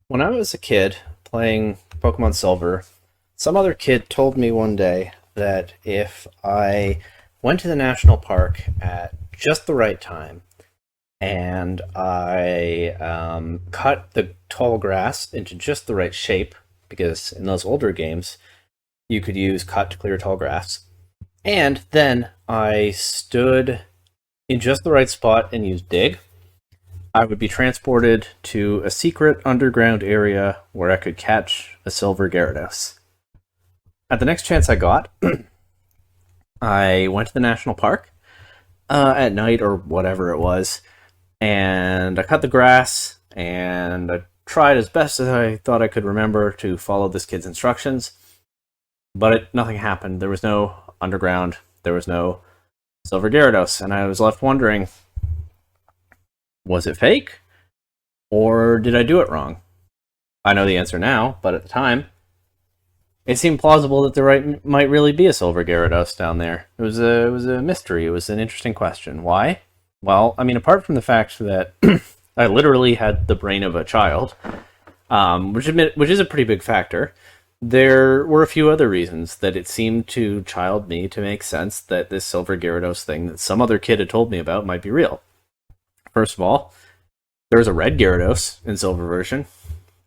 When I was a kid playing Pokemon Silver, some other kid told me one day that if I went to the national park at just the right time and I cut the tall grass into just the right shape, because in those older games you could use cut to clear tall grass, and then I stood in just the right spot and used dig, I would be transported to a secret underground area where I could catch a silver Gyarados. At the next chance I got, I went to the national park at night or whatever it was, and I cut the grass and I tried as best as I thought I could remember to follow this kid's instructions, but nothing happened. There was no underground, there was no silver Gyarados, and I was left wondering, was it fake? Or did I do it wrong? I know the answer now, but at the time, it seemed plausible that might really be a silver Gyarados down there. It was a mystery. It was an interesting question. Why? Well, I mean, apart from the fact that I literally had the brain of a child, which is a pretty big factor, there were a few other reasons that it seemed to child me to make sense that this silver Gyarados thing that some other kid had told me about might be real. First of all, there was a red Gyarados in Silver version.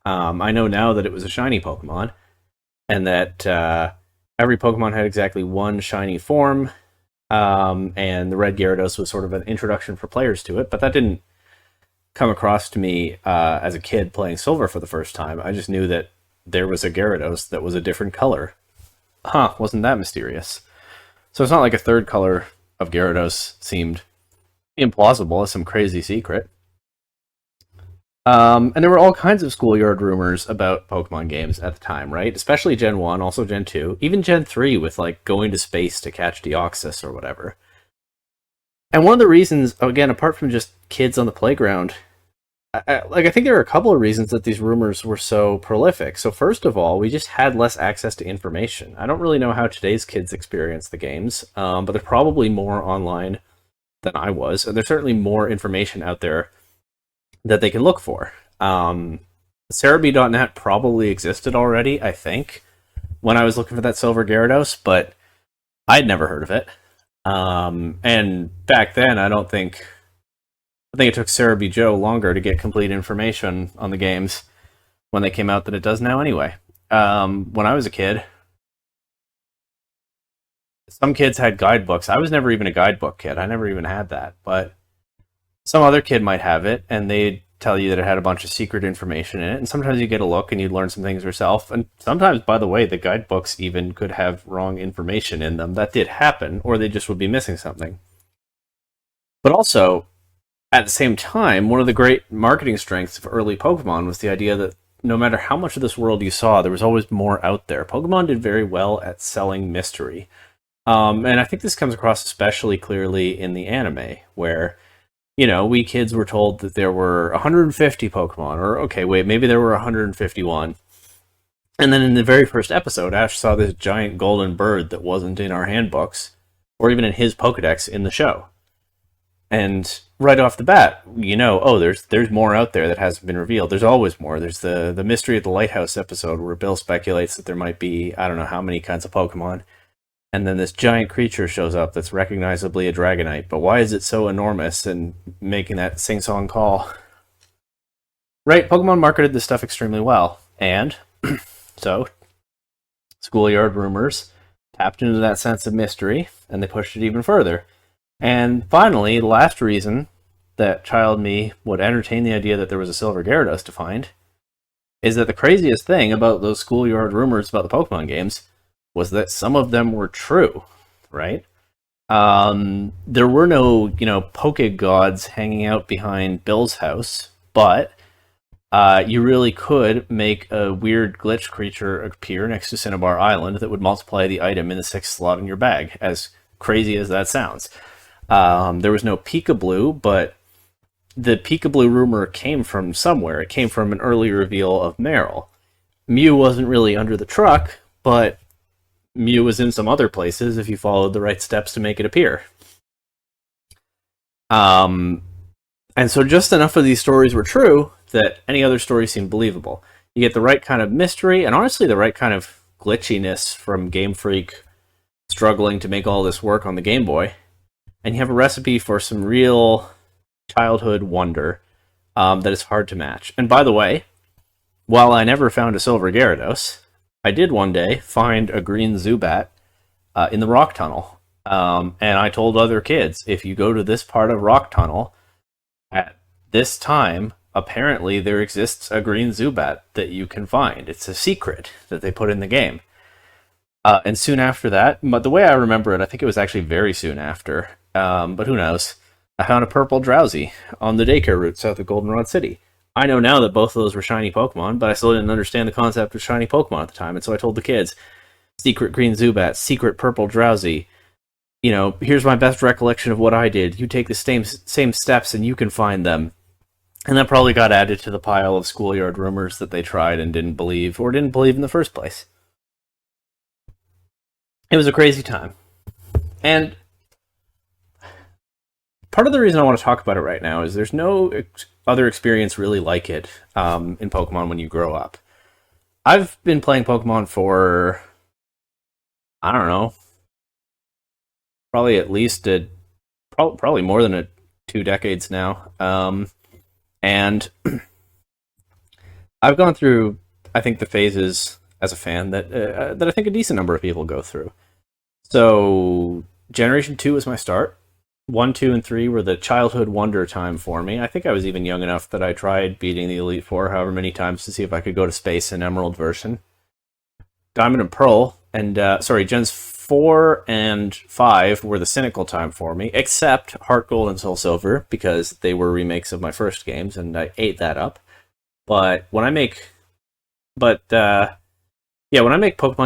I know now that it was a shiny Pokemon, and that every Pokemon had exactly one shiny form, and the red Gyarados was sort of an introduction for players to it, but that didn't come across to me as a kid playing Silver for the first time. I just knew that there was a Gyarados that was a different color. Wasn't that mysterious? So it's not like a third color of Gyarados seemed implausible as some crazy secret. And there were all kinds of schoolyard rumors about Pokemon games at the time, right? Especially Gen 1, also Gen 2, even Gen 3 with like going to space to catch Deoxys or whatever. And one of the reasons, again, apart from just kids on the playground, I think there are a couple of reasons that these rumors were so prolific. So first of all, we just had less access to information. I don't really know how today's kids experience the games, but they're probably more online than I was, and there's certainly more information out there that they can look for. Cerebi.net probably existed already, I think, when I was looking for that silver Gyarados, but I'd never heard of it. And back then, I think it took Cerebi Joe longer to get complete information on the games when they came out than it does now anyway. When I was a kid, some kids had guidebooks. I was never even a guidebook kid. I never even had that. But some other kid might have it, and they'd tell you that it had a bunch of secret information in it. And sometimes you get a look and you'd learn some things yourself. And sometimes, by the way, the guidebooks even could have wrong information in them. That did happen, or they just would be missing something. But also, at the same time, one of the great marketing strengths of early Pokemon was the idea that no matter how much of this world you saw, there was always more out there. Pokemon did very well at selling mystery. And I think this comes across especially clearly in the anime, where, we kids were told that there were 150 Pokemon, or okay, wait, maybe there were 151. And then in the very first episode, Ash saw this giant golden bird that wasn't in our handbooks, or even in his Pokedex in the show. And right off the bat, there's more out there that hasn't been revealed. There's always more. There's the Mystery of the Lighthouse episode where Bill speculates that there might be, I don't know how many kinds of Pokemon. And then this giant creature shows up that's recognizably a Dragonite. But why is it so enormous and making that sing-song call? Right, Pokemon marketed this stuff extremely well. And so, schoolyard rumors tapped into that sense of mystery, and they pushed it even further. And finally, the last reason that child me would entertain the idea that there was a silver Gyarados to find is that the craziest thing about those schoolyard rumors about the Pokemon games was that some of them were true, right? There were no, Poke gods hanging out behind Bill's house, but you really could make a weird glitch creature appear next to Cinnabar Island that would multiply the item in the 6th slot in your bag, as crazy as that sounds. There was no Peekablue, but the Peekablue rumor came from somewhere. It came from an early reveal of Meryl. Mew wasn't really under the truck, but Mew was in some other places if you followed the right steps to make it appear. And so just enough of these stories were true that any other story seemed believable. You get the right kind of mystery, and honestly, the right kind of glitchiness from Game Freak struggling to make all this work on the Game Boy, and you have a recipe for some real childhood wonder that is hard to match. And by the way, while I never found a silver Gyarados, I did one day find a green Zubat in the rock tunnel. And I told other kids, if you go to this part of rock tunnel at this time, apparently there exists a green Zubat that you can find. It's a secret that they put in the game. And soon after that, but the way I remember it, I think it was actually very soon after, but who knows, I found a purple Drowsy on the daycare route south of Goldenrod City. I know now that both of those were shiny Pokemon, but I still didn't understand the concept of shiny Pokemon at the time, and so I told the kids, secret green Zubat, secret purple Drowsy, you know, here's my best recollection of what I did. You take the same steps and you can find them. And that probably got added to the pile of schoolyard rumors that they tried and didn't believe, or didn't believe in the first place. It was a crazy time. And part of the reason I want to talk about it right now is there's no other experience really like it in Pokemon when you grow up. I've been playing Pokemon for, I don't know, probably at least probably more than 2 decades now. And I've gone through, I think, the phases as a fan that I think a decent number of people go through. So Generation 2 was my start. 1, 2, and 3 were the childhood wonder time for me. I think I was even young enough that I tried beating the Elite Four however many times to see if I could go to space in Emerald version. Diamond and Pearl, and Gens 4 and 5 were the cynical time for me, except Heart Gold and Soul Silver, because they were remakes of my first games, and I ate that up. But when I make Pokemon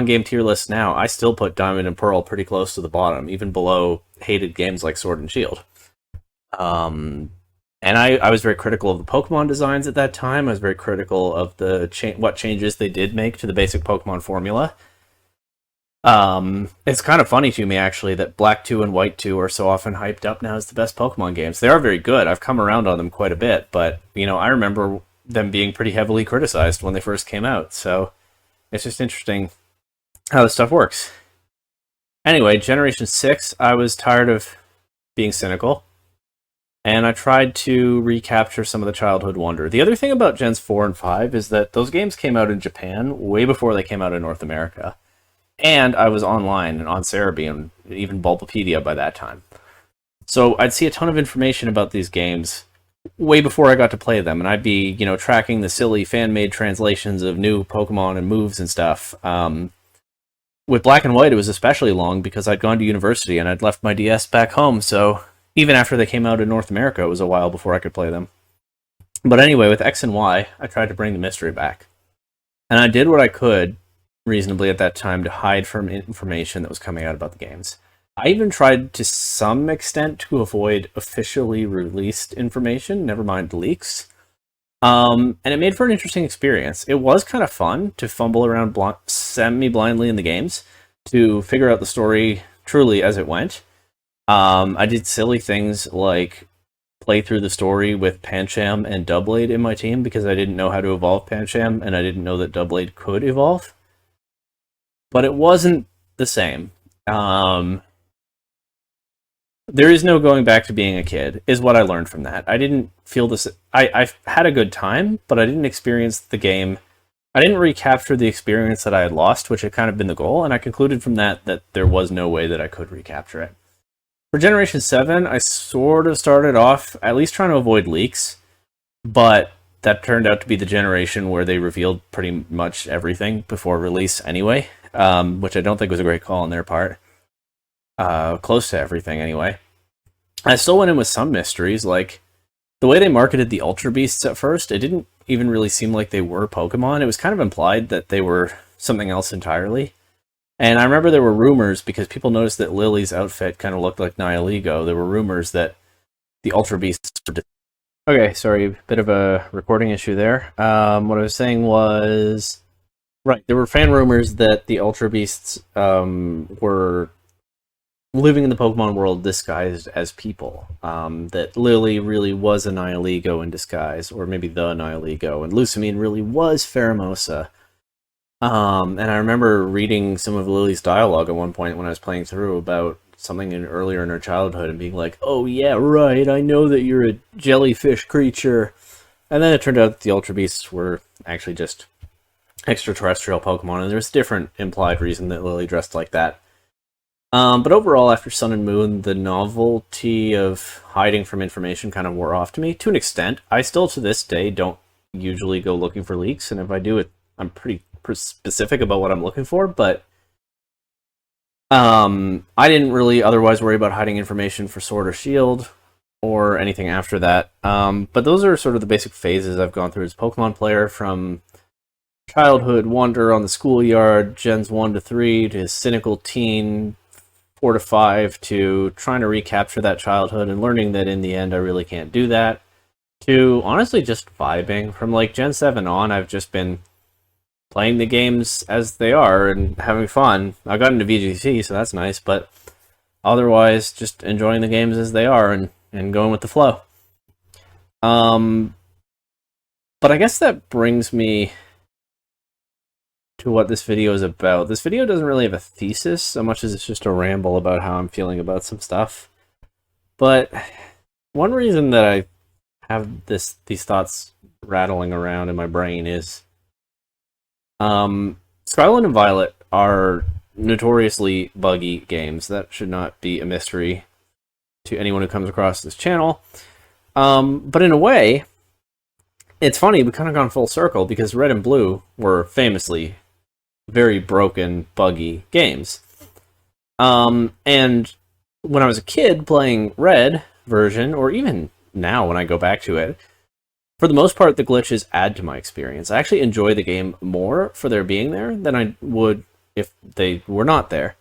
game tier lists now, I still put Diamond and Pearl pretty close to the bottom, even below hated games like Sword and Shield. And I was very critical of the Pokemon designs at that time. I was very critical of what changes they did make to the basic Pokemon formula. It's kind of funny to me, actually, that Black 2 and White 2 are so often hyped up now as the best Pokemon games. They are very good. I've come around on them quite a bit, but, you know, I remember them being pretty heavily criticized when they first came out, so it's just interesting how this stuff works. Anyway, Generation 6, I was tired of being cynical, and I tried to recapture some of the childhood wonder. The other thing about Gens 4 and 5 is that those games came out in Japan way before they came out in North America. And I was online and on Cerebi and even Bulbapedia by that time. So I'd see a ton of information about these games way before I got to play them, and I'd be, you know, tracking the silly fan-made translations of new Pokemon and moves and stuff. With Black and White, it was especially long because I'd gone to university and I'd left my DS back home, so even after they came out in North America, it was a while before I could play them. But anyway, with X and Y, I tried to bring the mystery back. And I did what I could reasonably at that time to hide from information that was coming out about the games. I even tried to some extent to avoid officially released information, never mind leaks. And it made for an interesting experience. It was kind of fun to fumble around semi-blindly in the games to figure out the story truly as it went. I did silly things like play through the story with Pancham and Doublade in my team because I didn't know how to evolve Pancham and I didn't know that Doublade could evolve. But it wasn't the same. There is no going back to being a kid, is what I learned from that. I didn't feel this. I had a good time, but I didn't experience the game. I didn't recapture the experience that I had lost, which had kind of been the goal, and I concluded from that there was no way that I could recapture it. For Generation 7, I sort of started off at least trying to avoid leaks, but that turned out to be the generation where they revealed pretty much everything before release anyway, which I don't think was a great call on their part. Close to everything anyway. I still went in with some mysteries, like the way they marketed the Ultra Beasts at first. It didn't even really seem like they were Pokemon. It was kind of implied that they were something else entirely. And I remember there were rumors, because people noticed that Lily's outfit kind of looked like Nihilego. There were rumors that the Ultra Beasts were... Okay, sorry, bit of a recording issue there. What I was saying was... Right, there were fan rumors that the Ultra Beasts were living in the Pokemon world disguised as people. That Lily really was a Nihilego in disguise, or maybe the Nihilego, and Lusamine really was Pheromosa. And I remember reading some of Lily's dialogue at one point when I was playing through about something earlier in her childhood and being like, oh yeah, right, I know that you're a jellyfish creature. And then it turned out that the Ultra Beasts were actually just extraterrestrial Pokemon, and there's a different implied reason that Lily dressed like that. But overall, after Sun and Moon, the novelty of hiding from information kind of wore off to me, to an extent. I still, to this day, don't usually go looking for leaks, and if I do it, I'm pretty specific about what I'm looking for, but I didn't really otherwise worry about hiding information for Sword or Shield, or anything after that. But those are sort of the basic phases I've gone through as a Pokemon player, from childhood wonder on the schoolyard, Gens 1 to 3, to cynical teen 4 to 5, to trying to recapture that childhood and learning that in the end I really can't do that, to honestly just vibing. From like Gen 7 on, I've just been playing the games as they are and having fun. I got into VGC, so that's nice, but otherwise just enjoying the games as they are and going with the flow. But I guess that brings me to what this video is about. This video doesn't really have a thesis so much as it's just a ramble about how I'm feeling about some stuff. But one reason that I have these thoughts rattling around in my brain is Scarlet and Violet are notoriously buggy games. That should not be a mystery to anyone who comes across this channel. But in a way, it's funny, we kind of gone full circle, because Red and Blue were famously very broken, buggy games. And when I was a kid playing Red version, or even now when I go back to it, for the most part, the glitches add to my experience. I actually enjoy the game more for their being there than I would if they were not there.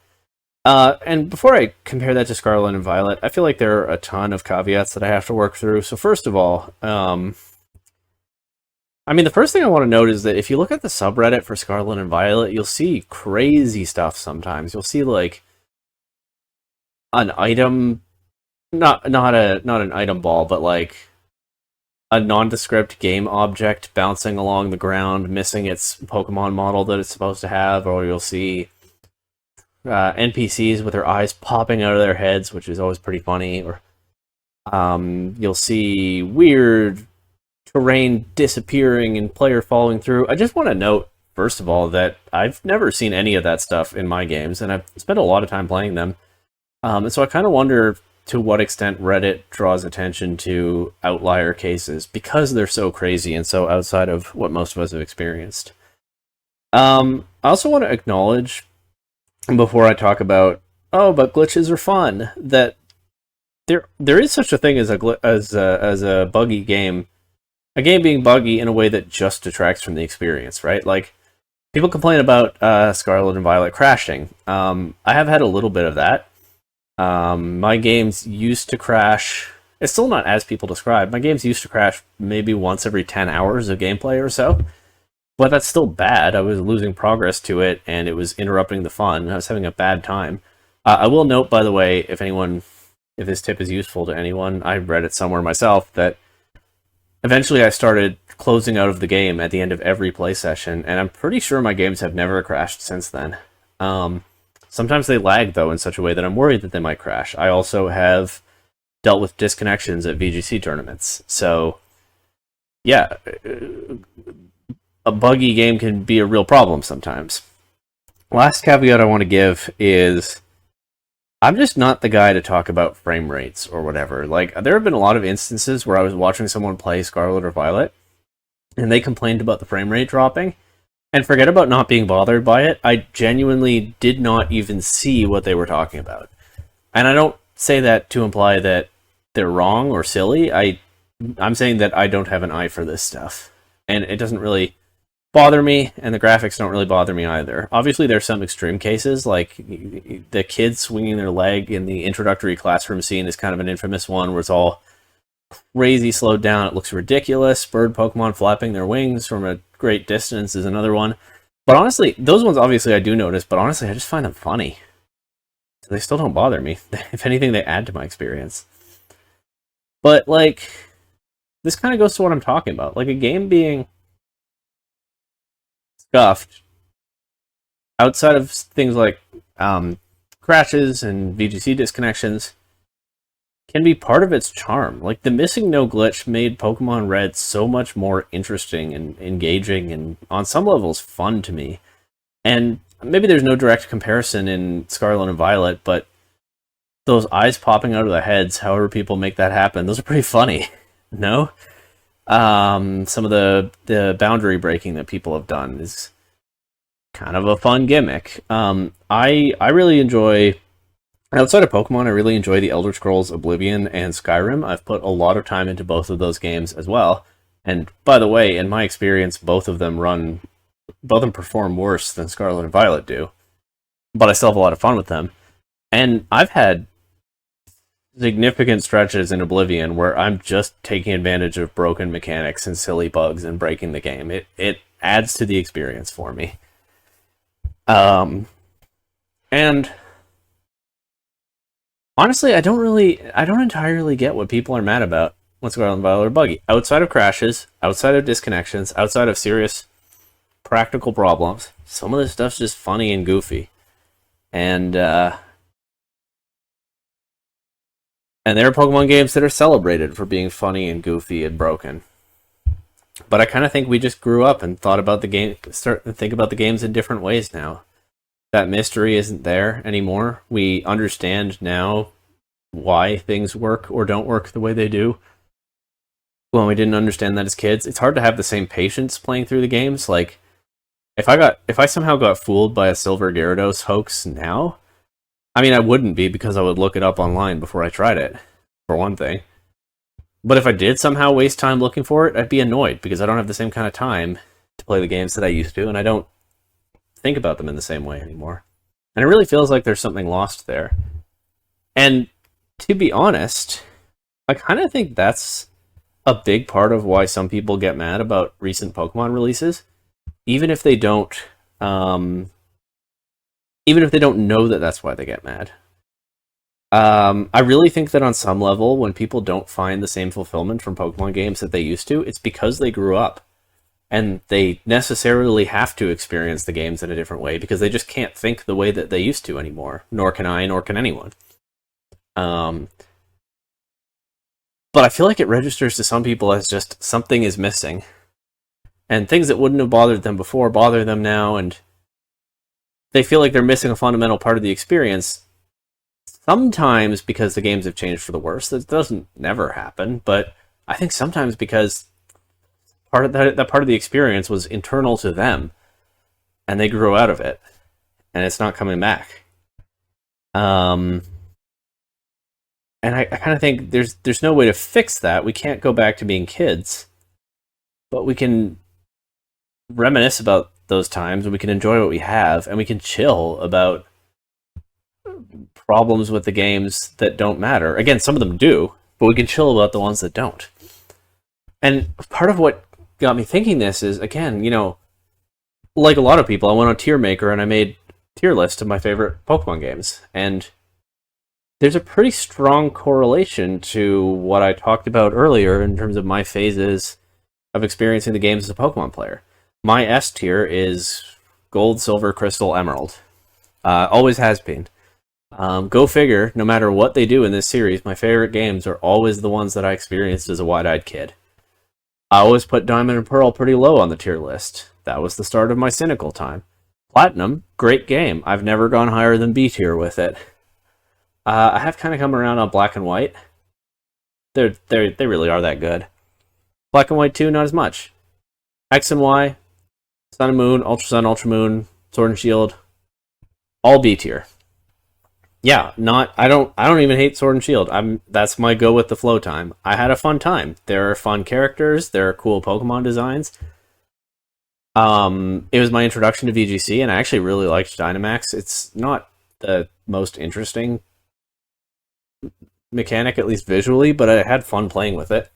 And before I compare that to Scarlet and Violet, I feel like there are a ton of caveats that I have to work through. So first of all, the first thing I want to note is that if you look at the subreddit for Scarlet and Violet, you'll see crazy stuff sometimes. You'll see like an item, not an item ball, but like a nondescript game object bouncing along the ground, missing its Pokemon model that it's supposed to have, or you'll see NPCs with their eyes popping out of their heads, which is always pretty funny, or you'll see weird terrain disappearing and player falling through. I just want to note, first of all, that I've never seen any of that stuff in my games, and I've spent a lot of time playing them. And so I kind of wonder to what extent Reddit draws attention to outlier cases, because they're so crazy and so outside of what most of us have experienced. I also want to acknowledge, before I talk about, but glitches are fun, that there is such a thing as a buggy game. A game being buggy in a way that just detracts from the experience, right? Like, people complain about Scarlet and Violet crashing. I have had a little bit of that. My games used to crash. It's still not as people describe. My games used to crash maybe once every 10 hours of gameplay or so. But that's still bad. I was losing progress to it, and it was interrupting the fun. I was having a bad time. I will note, by the way, if this tip is useful to anyone, I read it somewhere myself, that eventually I started closing out of the game at the end of every play session, and I'm pretty sure my games have never crashed since then. Sometimes they lag, though, in such a way that I'm worried that they might crash. I also have dealt with disconnections at VGC tournaments. So, yeah, a buggy game can be a real problem sometimes. Last caveat I want to give is I'm just not the guy to talk about frame rates or whatever. Like, there have been a lot of instances where I was watching someone play Scarlet or Violet, and they complained about the frame rate dropping. And forget about not being bothered by it. I genuinely did not even see what they were talking about. And I don't say that to imply that they're wrong or silly. I'm saying that I don't have an eye for this stuff. And it doesn't really bother me, and the graphics don't really bother me either. Obviously, there's some extreme cases, like the kids swinging their leg in the introductory classroom scene is kind of an infamous one, where it's all crazy slowed down. It looks ridiculous. Bird Pokemon flapping their wings from a great distance is another one. But honestly, those ones obviously I do notice, but honestly I just find them funny. They still don't bother me. If anything, they add to my experience. But like, this kind of goes to what I'm talking about. Like a game being scuffed outside of things like crashes and VGC disconnections can be part of its charm. Like the missing no glitch made Pokemon Red so much more interesting and engaging and on some levels fun to me. And maybe there's no direct comparison in Scarlet and Violet, but those eyes popping out of their heads, however people make that happen, those are pretty funny. No? Some of the boundary breaking that people have done is kind of a fun gimmick. I really enjoy, outside of Pokemon, I really enjoy the Elder Scrolls Oblivion and Skyrim. I've put a lot of time into both of those games as well. And by the way, in my experience, both of them perform worse than Scarlet and Violet do. But I still have a lot of fun with them. And I've had significant stretches in Oblivion where I'm just taking advantage of broken mechanics and silly bugs and breaking the game. It adds to the experience for me. And honestly, I don't entirely get what people are mad about when Scarlet and Violet are buggy. Outside of crashes, outside of disconnections, outside of serious practical problems, some of this stuff's just funny and goofy. And there are Pokemon games that are celebrated for being funny and goofy and broken. But I kind of think we just grew up and thought about the game, start to think about the games in different ways now. That mystery isn't there anymore. We understand now why things work or don't work the way they do. Well, we didn't understand that as kids. It's hard to have the same patience playing through the games. Like, if I somehow got fooled by a Silver Gyarados hoax now, I mean, I wouldn't be because I would look it up online before I tried it, for one thing. But if I did somehow waste time looking for it, I'd be annoyed because I don't have the same kind of time to play the games that I used to, and I don't think about them in the same way anymore. And it really feels like there's something lost there. And to be honest, I kind of think that's a big part of why some people get mad about recent Pokemon releases, even if they don't know that that's why they get mad. I really think that on some level, when people don't find the same fulfillment from Pokemon games that they used to, it's because they grew up. And they necessarily have to experience the games in a different way because they just can't think the way that they used to anymore. Nor can I, nor can anyone. But I feel like it registers to some people as just something is missing. And things that wouldn't have bothered them before bother them now, and they feel like they're missing a fundamental part of the experience. Sometimes because the games have changed for the worse. That doesn't never happen, but I think sometimes because that part of the experience was internal to them, and they grew out of it, and it's not coming back. And I kind of think there's no way to fix that. We can't go back to being kids, but we can reminisce about those times, and we can enjoy what we have, and we can chill about problems with the games that don't matter. Again, some of them do, but we can chill about the ones that don't. And part of what got me thinking this is, again, like a lot of people, I went on Tier Maker and I made a tier list of my favorite Pokemon games. And there's a pretty strong correlation to what I talked about earlier in terms of my phases of experiencing the games as a Pokemon player. My S tier is Gold, Silver, Crystal, Emerald. Always has been. Go figure, no matter what they do in this series, my favorite games are always the ones that I experienced as a wide-eyed kid. I always put Diamond and Pearl pretty low on the tier list. That was the start of my cynical time. Platinum, great game. I've never gone higher than B tier with it. I have kind of come around on Black and White. They really are that good. Black and White 2, not as much. X and Y, Sun and Moon, Ultra Sun, Ultra Moon, Sword and Shield, all B tier. Yeah, I don't even hate Sword and Shield. That's my go with the flow time. I had a fun time. There are fun characters, there are cool Pokemon designs. It was my introduction to VGC, and I actually really liked Dynamax. It's not the most interesting mechanic, at least visually, but I had fun playing with it.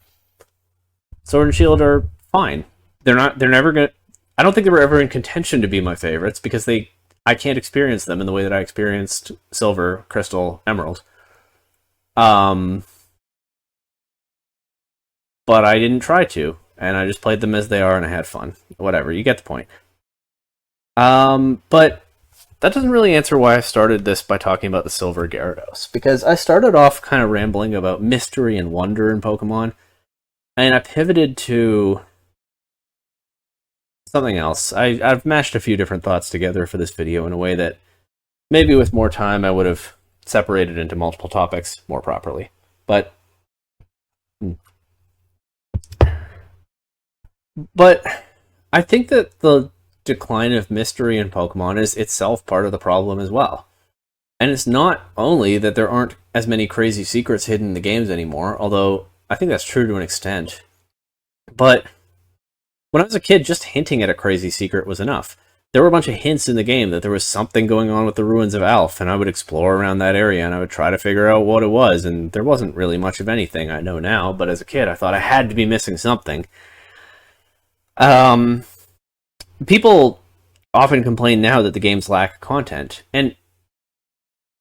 Sword and Shield are fine. They're never gonna, I don't think they were ever in contention to be my favorites because they I can't experience them in the way that I experienced Silver, Crystal, Emerald. Um, but I didn't try to, and I just played them as they are, and I had fun. Whatever, you get the point. But that doesn't really answer why I started this by talking about the Silver Gyarados, because I started off kind of rambling about mystery and wonder in Pokemon, and I pivoted to something else. I've mashed a few different thoughts together for this video in a way that maybe with more time I would have separated into multiple topics more properly. But I think that the decline of mystery in Pokemon is itself part of the problem as well. And it's not only that there aren't as many crazy secrets hidden in the games anymore, although I think that's true to an extent. But when I was a kid, just hinting at a crazy secret was enough. There were a bunch of hints in the game that there was something going on with the ruins of Alph, and I would explore around that area, and I would try to figure out what it was, and there wasn't really much of anything, I know now, but as a kid, I thought I had to be missing something. People often complain now that the games lack content, and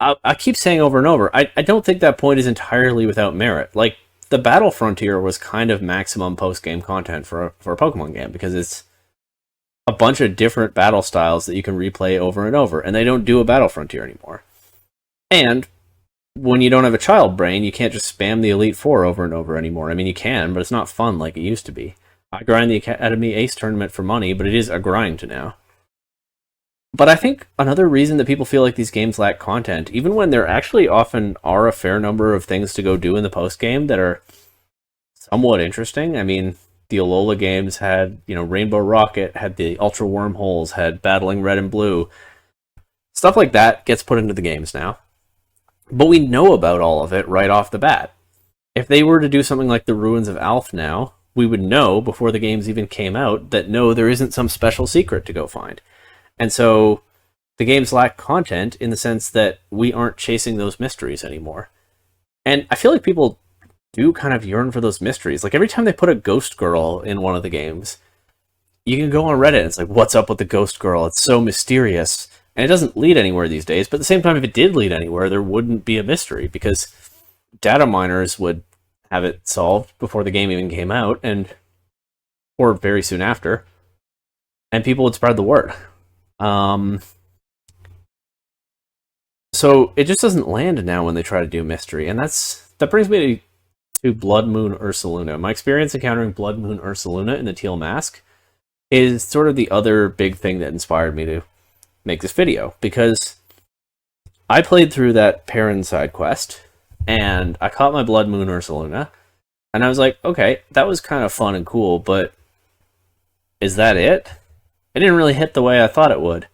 I keep saying over and over, I don't think that point is entirely without merit. Like, the Battle Frontier was kind of maximum post-game content for a Pokemon game, because it's a bunch of different battle styles that you can replay over and over, and they don't do a Battle Frontier anymore. And when you don't have a child brain, you can't just spam the Elite Four over and over anymore. I mean, you can, but it's not fun like it used to be. I grind the Academy Ace tournament for money, but it is a grind now. But I think another reason that people feel like these games lack content, even when there actually often are a fair number of things to go do in the post-game that are somewhat interesting. I mean, the Alola games had, Rainbow Rocket, had the Ultra Wormholes, had Battling Red and Blue. Stuff like that gets put into the games now. But we know about all of it right off the bat. If they were to do something like the Ruins of Alph now, we would know before the games even came out that no, there isn't some special secret to go find. And so the games lack content in the sense that we aren't chasing those mysteries anymore. And I feel like people do kind of yearn for those mysteries. Like, every time they put a ghost girl in one of the games, you can go on Reddit and it's like, what's up with the ghost girl? It's so mysterious. And it doesn't lead anywhere these days. But at the same time, if it did lead anywhere, there wouldn't be a mystery, because data miners would have it solved before the game even came out, or very soon after, and people would spread the word. So it just doesn't land now when they try to do mystery, and that brings me to Blood Moon Ursaluna. My experience encountering Blood Moon Ursaluna in the Teal Mask is sort of the other big thing that inspired me to make this video, because I played through that Perrin side quest, and I caught my Blood Moon Ursaluna, and I was like, okay, that was kind of fun and cool, but is that it? It didn't really hit the way I thought it would.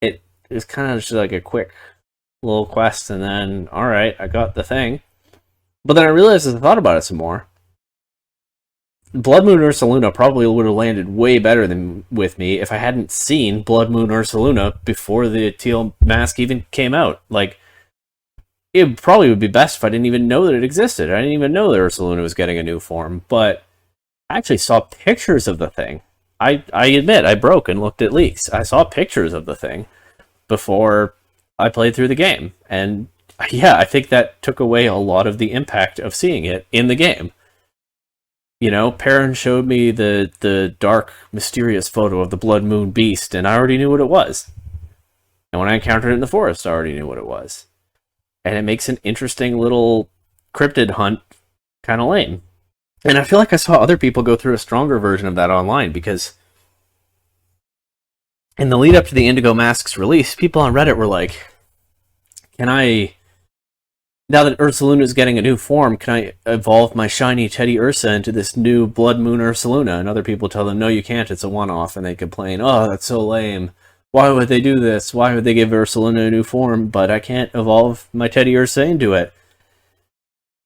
It was kind of just like a quick little quest, and then, alright, I got the thing. But then I realized as I thought about it some more, Blood Moon Ursaluna probably would have landed way better than with me if I hadn't seen Blood Moon Ursaluna before the Teal Mask even came out. Like, it probably would be best if I didn't even know that it existed. I didn't even know that Ursaluna was getting a new form, but I actually saw pictures of the thing. I admit, I broke and looked at leaks. I saw pictures of the thing before I played through the game. And yeah, I think that took away a lot of the impact of seeing it in the game. Perrin showed me the dark, mysterious photo of the Blood Moon Beast, and I already knew what it was. And when I encountered it in the forest, I already knew what it was. And it makes an interesting little cryptid hunt kind of lame. And I feel like I saw other people go through a stronger version of that online, because in the lead up to the Indigo Mask's release, people on Reddit were like, now that Ursaluna is getting a new form, can I evolve my shiny Teddy Ursa into this new Blood Moon Ursaluna? And other people tell them, no, you can't, it's a one-off, and they complain, oh, that's so lame. Why would they do this? Why would they give Ursaluna a new form, but I can't evolve my Teddy Ursa into it?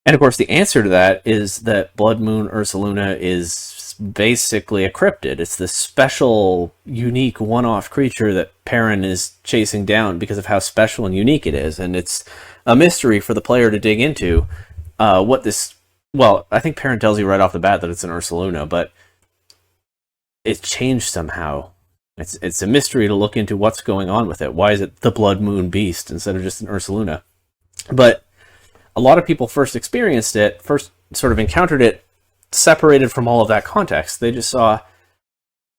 And of course, the answer to that is that Blood Moon Ursaluna is basically a cryptid. It's this special, unique, one-off creature that Perrin is chasing down because of how special and unique it is. And it's a mystery for the player to dig into well, I think Perrin tells you right off the bat that it's an Ursaluna, but it's changed somehow. It's a mystery to look into what's going on with it. Why is it the Blood Moon Beast instead of just an Ursaluna? But a lot of people first sort of encountered it separated from all of that context. They just saw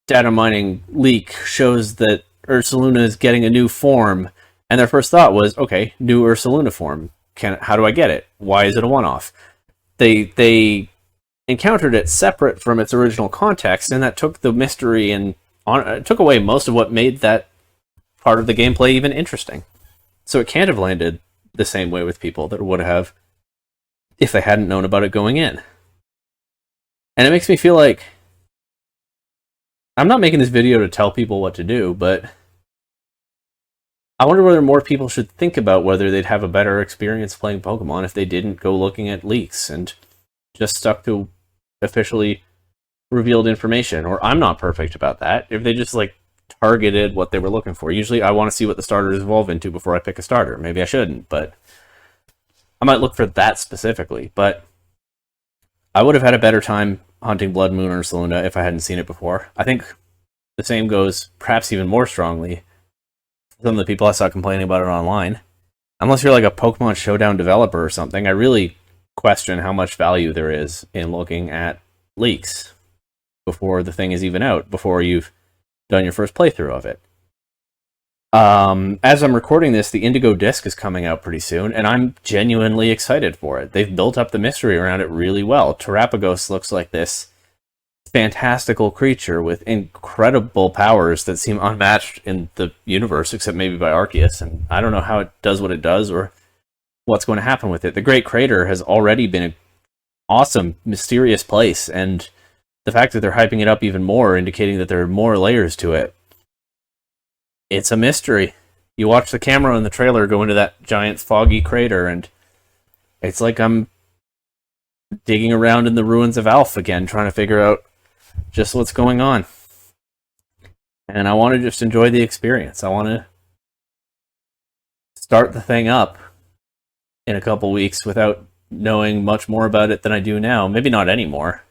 data mining leak shows that Ursaluna is getting a new form, and their first thought was, okay, new Ursaluna form. How do I get it? Why is it a one-off? They encountered it separate from its original context, and that took the mystery and took away most of what made that part of the gameplay even interesting. So it can't have landed the same way with people that it would have if they hadn't known about it going in. And it makes me feel like I'm not making this video to tell people what to do, but I wonder whether more people should think about whether they'd have a better experience playing Pokemon if they didn't go looking at leaks and just stuck to officially revealed information. Or I'm not perfect about that. If they just targeted what they were looking for. Usually I want to see what the starters evolve into before I pick a starter. Maybe I shouldn't, but I might look for that specifically. But I would have had a better time hunting Blood Moon or Ursaluna if I hadn't seen it before. I think the same goes, perhaps even more strongly, for some of the people I saw complaining about it online. Unless you're like a Pokemon Showdown developer or something, I really question how much value there is in looking at leaks before the thing is even out, before you've done your first playthrough of it. As I'm recording this, the Indigo Disc is coming out pretty soon, and I'm genuinely excited for it. They've built up the mystery around it really well. Terapagos looks like this fantastical creature with incredible powers that seem unmatched in the universe, except maybe by Arceus, and I don't know how it does what it does or what's going to happen with it. The Great Crater has already been an awesome, mysterious place, and the fact that they're hyping it up even more, indicating that there are more layers to it, it's a mystery. You watch the camera in the trailer go into that giant foggy crater, and it's like I'm digging around in the ruins of Alph again, trying to figure out just what's going on. And I want to just enjoy the experience. I want to start the thing up in a couple weeks without knowing much more about it than I do now. Maybe not anymore.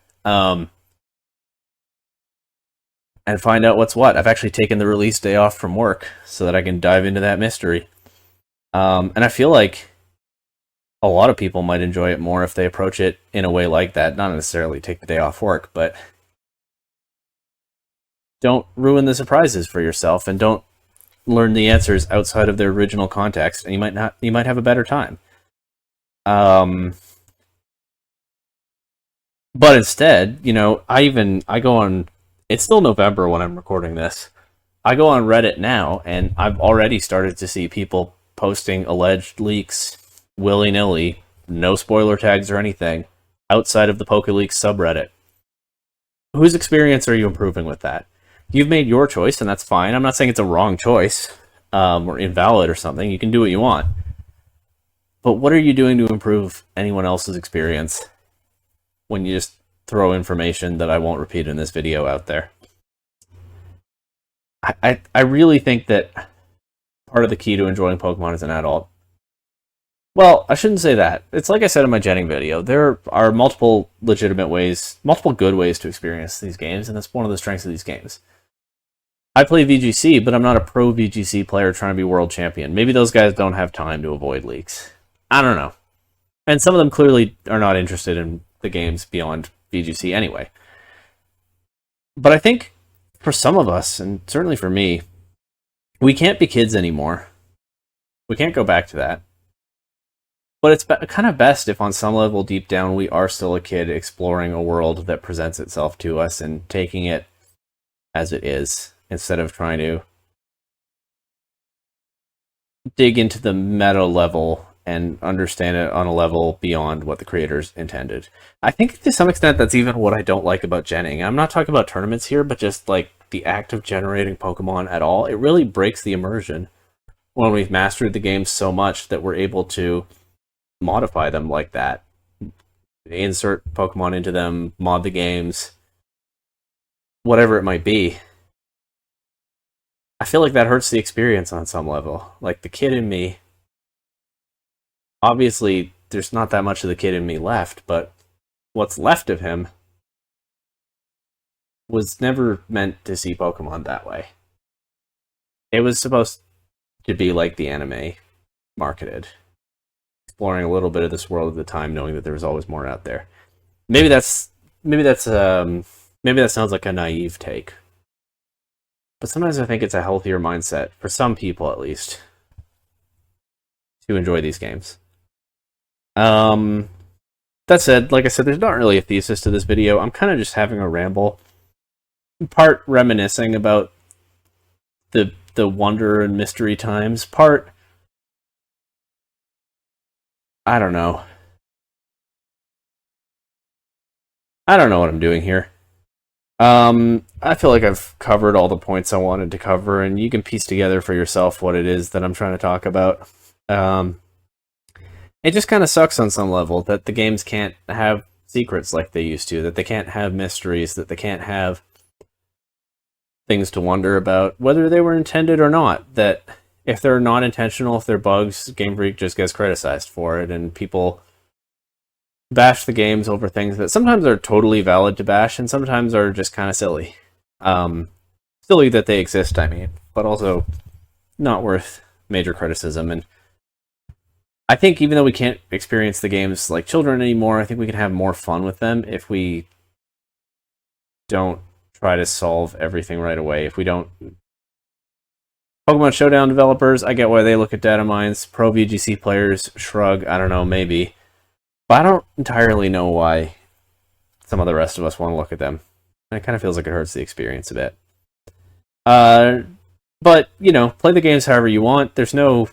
And find out what's what. I've actually taken the release day off from work so that I can dive into that mystery. And I feel like a lot of people might enjoy it more if they approach it in a way like that. Not necessarily take the day off work, but don't ruin the surprises for yourself and don't learn the answers outside of their original context, and you might have a better time. But instead, I go on. It's still November when I'm recording this. I go on Reddit now, and I've already started to see people posting alleged leaks willy-nilly, no spoiler tags or anything, outside of the PokeLeaks subreddit. Whose experience are you improving with that? You've made your choice, and that's fine. I'm not saying it's a wrong choice or invalid or something. You can do what you want. But what are you doing to improve anyone else's experience when you just throw information that I won't repeat in this video out there? I really think that part of the key to enjoying Pokemon as an adult, well, I shouldn't say that. It's like I said in my jetting video, there are multiple legitimate ways, multiple good ways to experience these games, and that's one of the strengths of these games. I play VGC, but I'm not a pro VGC player trying to be world champion. Maybe those guys don't have time to avoid leaks. I don't know. And some of them clearly are not interested in the games beyond VGC anyway. But I think for some of us, and certainly for me, we can't be kids anymore. We can't go back to that. But it's kind of best if on some level deep down we are still a kid exploring a world that presents itself to us and taking it as it is, instead of trying to dig into the meta level and understand it on a level beyond what the creators intended. I think to some extent that's even what I don't like about genning. I'm not talking about tournaments here, but just like the act of generating Pokemon at all. It really breaks the immersion when we've mastered the game so much that we're able to modify them like that. Insert Pokemon into them, mod the games, whatever it might be. I feel like that hurts the experience on some level. Like the kid in me, obviously there's not that much of the kid in me left, but what's left of him was never meant to see Pokemon that way. It was supposed to be like the anime marketed, exploring a little bit of this world at the time, knowing that there was always more out there. Maybe that's maybe that's maybe that sounds like a naive take, but sometimes I think it's a healthier mindset for some people, at least, to enjoy these games. Um, that said, like I said, there's not really a thesis to this video. I'm kind of just having a ramble, part reminiscing about the wonder and mystery times, part I don't know. I don't know what I'm doing here. I feel like I've covered all the points I wanted to cover, and you can piece together for yourself what it is that I'm trying to talk about. Um, it just kind of sucks on some level that the games can't have secrets like they used to, that they can't have mysteries, that they can't have things to wonder about, whether they were intended or not. That if they're not intentional, if they're bugs, Game Freak just gets criticized for it, and people bash the games over things that sometimes are totally valid to bash and sometimes are just kind of silly. Silly that they exist, I mean, but also not worth major criticism. And I think even though we can't experience the games like children anymore, I think we can have more fun with them if we don't try to solve everything right away. If we don't... Pokemon Showdown developers, I get why they look at data mines. Pro VGC players shrug, I don't know, maybe. But I don't entirely know why some of the rest of us want to look at them. And it kind of feels like it hurts the experience a bit. But, you know, play the games however you want. There's no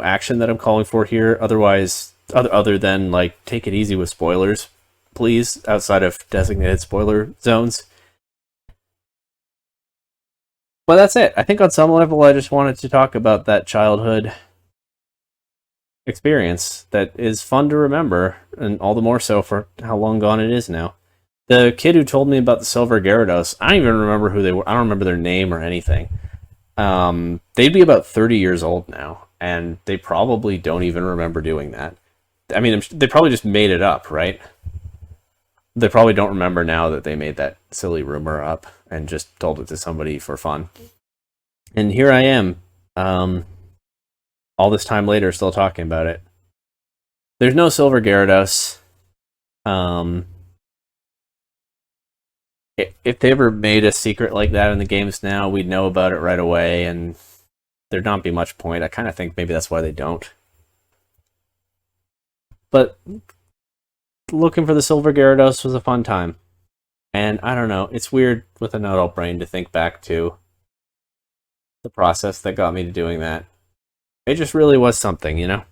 action that I'm calling for here. Otherwise, other than, like, take it easy with spoilers, please, outside of designated spoiler zones. But that's it. I think on some level I just wanted to talk about that childhood experience that is fun to remember, and all the more so for how long gone it is now. The kid who told me about the Silver Gyarados, I don't even remember who they were. I don't remember their name or anything. They'd be about 30 years old now, and they probably don't even remember doing that. I mean, they probably just made it up, right? They probably don't remember now that they made that silly rumor up and just told it to somebody for fun. And here I am, all this time later, still talking about it. There's no Silver Gyarados. If they ever made a secret like that in the games now, we'd know about it right away, and there'd not be much point. I kind of think maybe that's why they don't. But looking for the Silver Gyarados was a fun time. And I don't know, it's weird with an adult brain to think back to the process that got me to doing that. It just really was something, you know?